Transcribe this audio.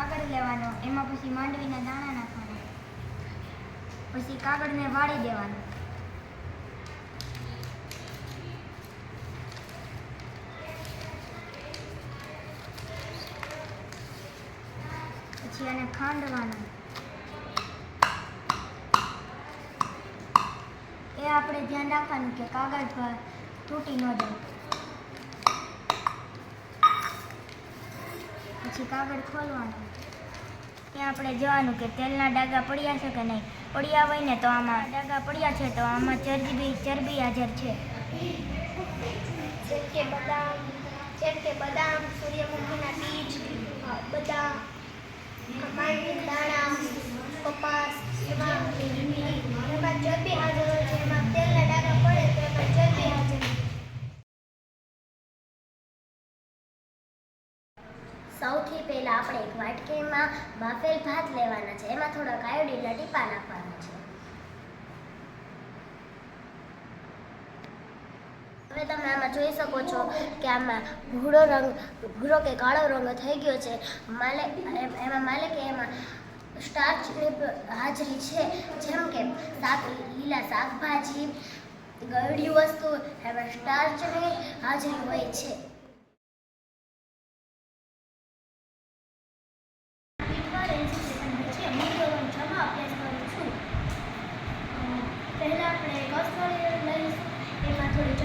કાગળ લેવાનો, એમાં પછી માંડવીના દાણા નાખવાના, પછી કાગળને વાળી દેવાનો, પછી એને ખાંડવાનું. એ આપણે ધ્યાન રાખવાનું કે કાગળ પર તૂટી ન જાય. પછી કાગળ ખોલવાનું. ત્યાં આપણે જોવાનું કે તેલના ડાઘા પડ્યા છે કે નહીં. પડ્યા હોય ને તો આમાં ડાઘા પડ્યા છે તો આમાં ચરબી હાજર છે. જેમ કે બદામ, સૂર્યમુખીના બીજ, બદામ, માંડવીના દાણા, કપાસ, એમાં ચરબી હાજર હોય છે. એમાં તેલના ડાઘા પડે તો એમાં ચરબી હાજર હોય. સૌથી પહેલાં આપણે એક વાટકીમાં બાફેલ ભાત લેવાના છે. એમાં થોડાક આયોડીનના ટીપા નાખવાના છે. હવે તમે આમાં જોઈ શકો છો કે આમાં ભૂરો કે કાળો રંગ થઈ ગયો છે. એમાં સ્ટાર્ચની હાજરી છે. જેમ કે લીલા શાકભાજી, ગળ્યું વસ્તુ, એમાં સ્ટાર્ચની હાજરી હોય છે. પહેલાં આપણે કસ્ટર્ડ લઈશું, એમાં થોડી